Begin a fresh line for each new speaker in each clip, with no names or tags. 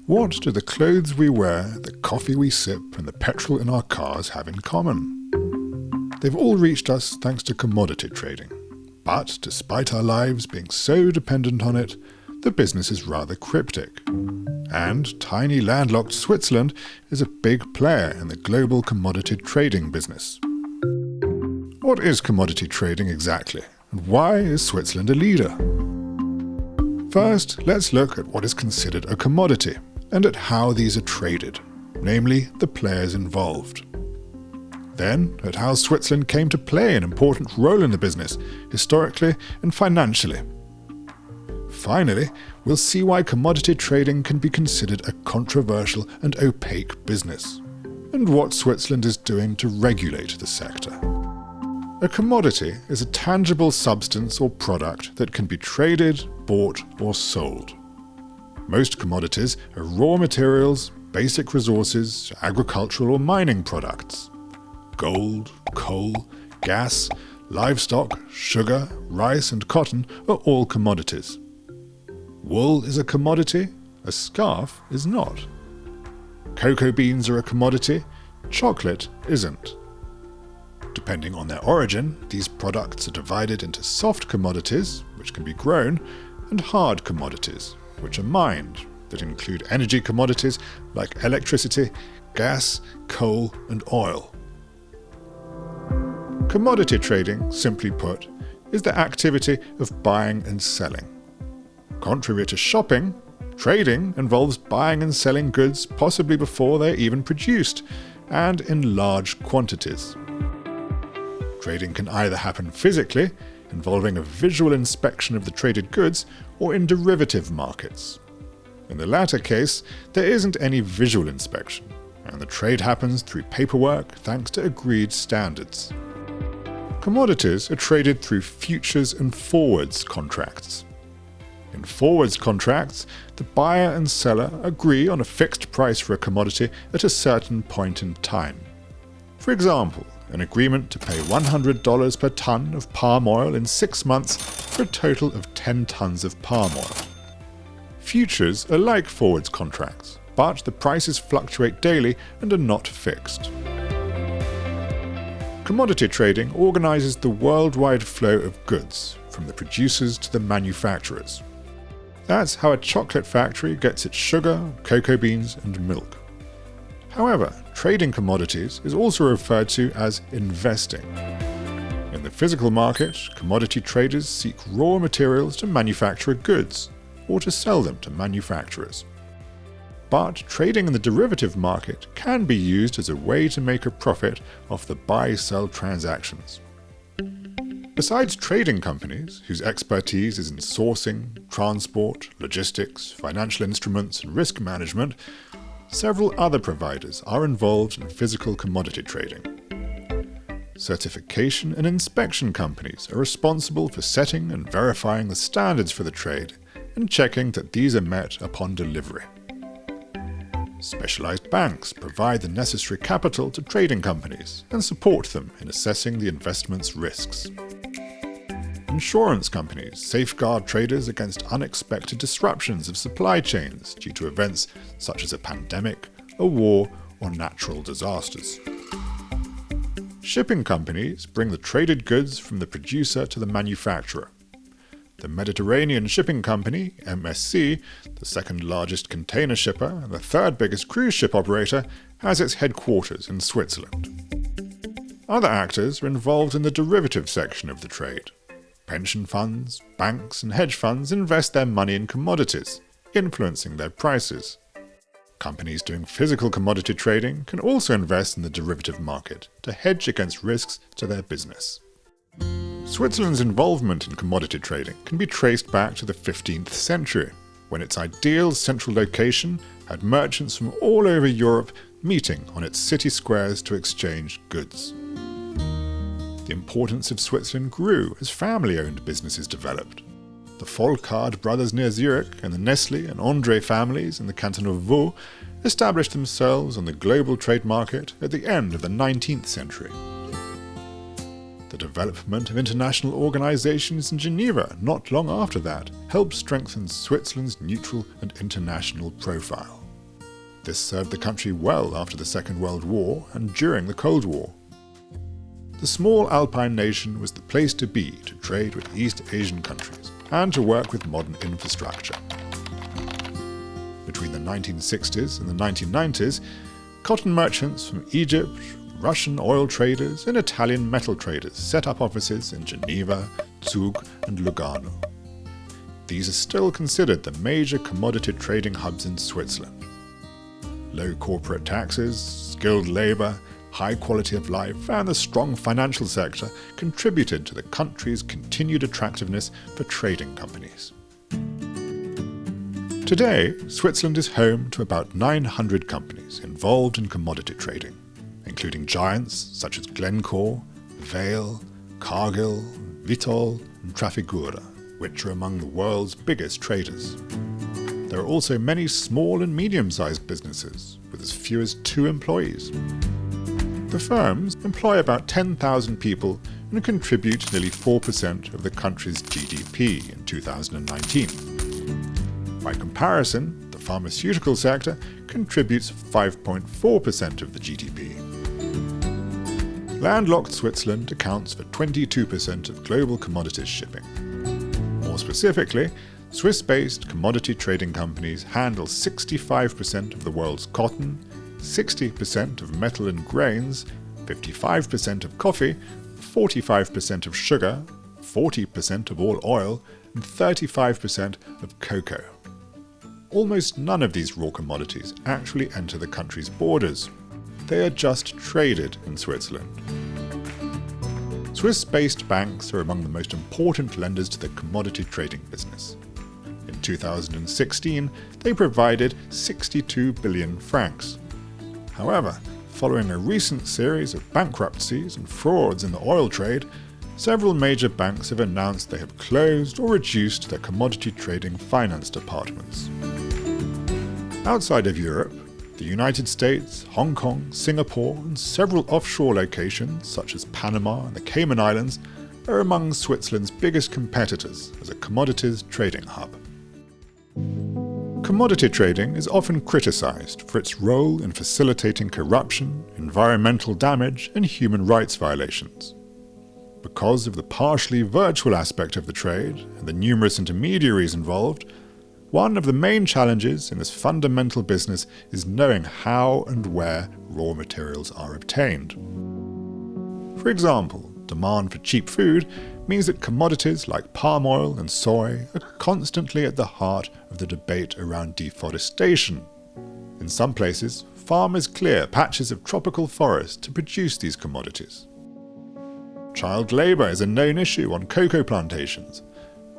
What do the clothes we wear, the coffee we sip, and the petrol in our cars have in common? They've all reached us thanks to commodity trading. But despite our lives being so dependent on it, the business is rather cryptic. And tiny landlocked Switzerland is a big player in the global commodity trading business. What is commodity trading exactly, and why is Switzerland a leader? First, let's look at what is considered a commodity, and at how these are traded, namely the players involved. Then, at how Switzerland came to play an important role in the business, historically and financially. Finally, we'll see why commodity trading can be considered a controversial and opaque business, and what Switzerland is doing to regulate the sector. A commodity is a tangible substance or product that can be traded, bought, or sold. Most commodities are raw materials, basic resources, agricultural or mining products. Gold, coal, gas, livestock, sugar, rice and cotton are all commodities. Wool is a commodity, a scarf is not. Cocoa beans are a commodity, chocolate isn't. Depending on their origin, these products are divided into soft commodities, which can be grown, and hard commodities, which are mined, that include energy commodities like electricity, gas, coal and oil. Commodity trading, simply put, is the activity of buying and selling. Contrary to shopping, trading involves buying and selling goods possibly before they're even produced, and in large quantities. Trading can either happen physically, involving a visual inspection of the traded goods, or in derivative markets. In the latter case, there isn't any visual inspection, and the trade happens through paperwork thanks to agreed standards. Commodities are traded through futures and forwards contracts. In forwards contracts, the buyer and seller agree on a fixed price for a commodity at a certain point in time. For example, an agreement to pay $100 per ton of palm oil in 6 months for a total of 10 tons of palm oil. Futures are like forwards contracts, but the prices fluctuate daily and are not fixed. Commodity trading organizes the worldwide flow of goods, from the producers to the manufacturers. That's how a chocolate factory gets its sugar, cocoa beans, and milk. However, trading commodities is also referred to as investing. In the physical market, commodity traders seek raw materials to manufacture goods, or to sell them to manufacturers. But trading in the derivative market can be used as a way to make a profit off the buy-sell transactions. Besides trading companies, whose expertise is in sourcing, transport, logistics, financial instruments, and risk management, several other providers are involved in physical commodity trading. Certification and inspection companies are responsible for setting and verifying the standards for the trade and checking that these are met upon delivery. Specialized banks provide the necessary capital to trading companies and support them in assessing the investment's risks. Insurance companies safeguard traders against unexpected disruptions of supply chains due to events such as a pandemic, a war, or natural disasters. Shipping companies bring the traded goods from the producer to the manufacturer. The Mediterranean Shipping Company, MSC, the second largest container shipper and the third biggest cruise ship operator, has its headquarters in Switzerland. Other actors are involved in the derivative section of the trade. Pension funds, banks, and hedge funds invest their money in commodities, influencing their prices. Companies doing physical commodity trading can also invest in the derivative market to hedge against risks to their business. Switzerland's involvement in commodity trading can be traced back to the 15th century, when its ideal central location had merchants from all over Europe meeting on its city squares to exchange goods. The importance of Switzerland grew as family-owned businesses developed. The Volkard brothers near Zurich and the Nestle and André families in the canton of Vaud established themselves on the global trade market at the end of the 19th century. The development of international organizations in Geneva not long after that helped strengthen Switzerland's neutral and international profile. This served the country well after the Second World War and during the Cold War. The small Alpine nation was the place to be to trade with East Asian countries and to work with modern infrastructure. Between the 1960s and the 1990s, cotton merchants from Egypt, Russian oil traders and Italian metal traders set up offices in Geneva, Zug and Lugano. These are still considered the major commodity trading hubs in Switzerland. Low corporate taxes, skilled labour, high quality of life and the strong financial sector contributed to the country's continued attractiveness for trading companies. Today, Switzerland is home to about 900 companies involved in commodity trading, including giants such as Glencore, Vale, Cargill, Vitol and Trafigura, which are among the world's biggest traders. There are also many small and medium-sized businesses with as few as 2 employees. The firms employ about 10,000 people and contribute nearly 4% of the country's GDP in 2019. By comparison, the pharmaceutical sector contributes 5.4% of the GDP. Landlocked Switzerland accounts for 22% of global commodities shipping. More specifically, Swiss-based commodity trading companies handle 65% of the world's cotton, 60% of metal and grains, 55% of coffee, 45% of sugar, 40% of all oil, and 35% of cocoa. Almost none of these raw commodities actually enter the country's borders. They are just traded in Switzerland. Swiss-based banks are among the most important lenders to the commodity trading business. In 2016, they provided 62 billion francs. However, following a recent series of bankruptcies and frauds in the oil trade, several major banks have announced they have closed or reduced their commodity trading finance departments. Outside of Europe, the United States, Hong Kong, Singapore, and several offshore locations such as Panama and the Cayman Islands are among Switzerland's biggest competitors as a commodities trading hub. Commodity trading is often criticized for its role in facilitating corruption, environmental damage, and human rights violations. Because of the partially virtual aspect of the trade and the numerous intermediaries involved, one of the main challenges in this fundamental business is knowing how and where raw materials are obtained. For example, demand for cheap food means that commodities like palm oil and soy are constantly at the heart of the debate around deforestation. In some places, farmers clear patches of tropical forest to produce these commodities. Child labour is a known issue on cocoa plantations,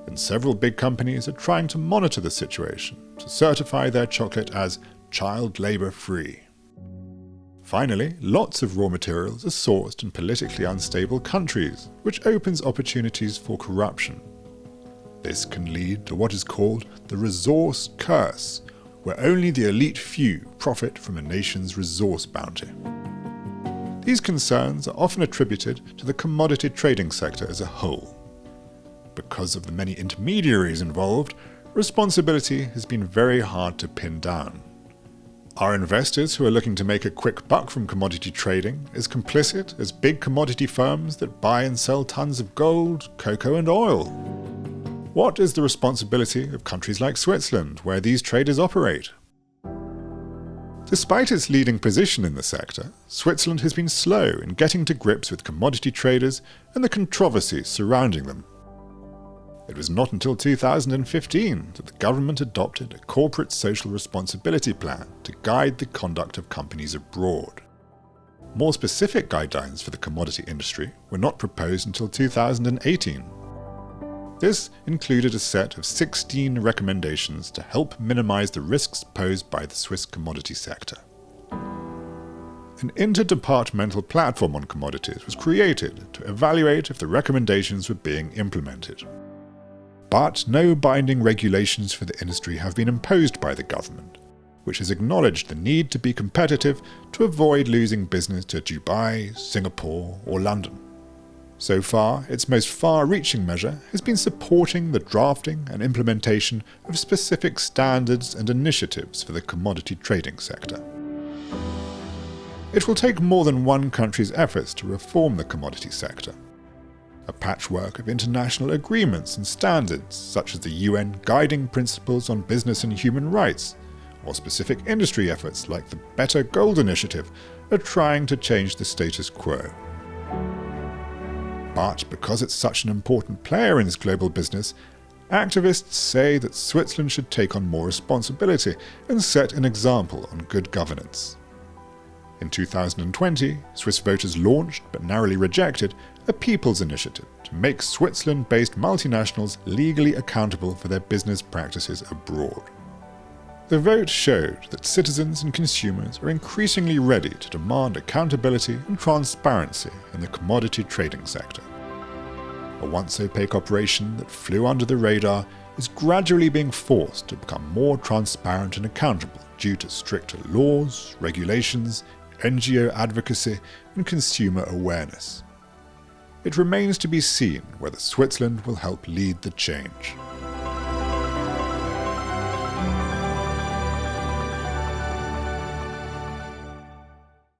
and several big companies are trying to monitor the situation to certify their chocolate as child labour-free. Finally, lots of raw materials are sourced in politically unstable countries, which opens opportunities for corruption. This can lead to what is called the resource curse, where only the elite few profit from a nation's resource bounty. These concerns are often attributed to the commodity trading sector as a whole. Because of the many intermediaries involved, responsibility has been very hard to pin down. Are investors who are looking to make a quick buck from commodity trading as complicit as big commodity firms that buy and sell tons of gold, cocoa and oil? What is the responsibility of countries like Switzerland, where these traders operate? Despite its leading position in the sector, Switzerland has been slow in getting to grips with commodity traders and the controversies surrounding them. It was not until 2015 that the government adopted a corporate social responsibility plan to guide the conduct of companies abroad. More specific guidelines for the commodity industry were not proposed until 2018. This included a set of 16 recommendations to help minimize the risks posed by the Swiss commodity sector. An interdepartmental platform on commodities was created to evaluate if the recommendations were being implemented. But no binding regulations for the industry have been imposed by the government, which has acknowledged the need to be competitive to avoid losing business to Dubai, Singapore or London. So far, its most far-reaching measure has been supporting the drafting and implementation of specific standards and initiatives for the commodity trading sector. It will take more than one country's efforts to reform the commodity sector. A patchwork of international agreements and standards, such as the UN Guiding Principles on Business and Human Rights, or specific industry efforts like the Better Gold Initiative, are trying to change the status quo. But because it's such an important player in this global business, activists say that Switzerland should take on more responsibility and set an example on good governance. In 2020, Swiss voters launched, but narrowly rejected, a People's Initiative to make Switzerland-based multinationals legally accountable for their business practices abroad. The vote showed that citizens and consumers are increasingly ready to demand accountability and transparency in the commodity trading sector. A once-opaque operation that flew under the radar is gradually being forced to become more transparent and accountable due to stricter laws, regulations, NGO advocacy, and consumer awareness. It remains to be seen whether Switzerland will help lead the change.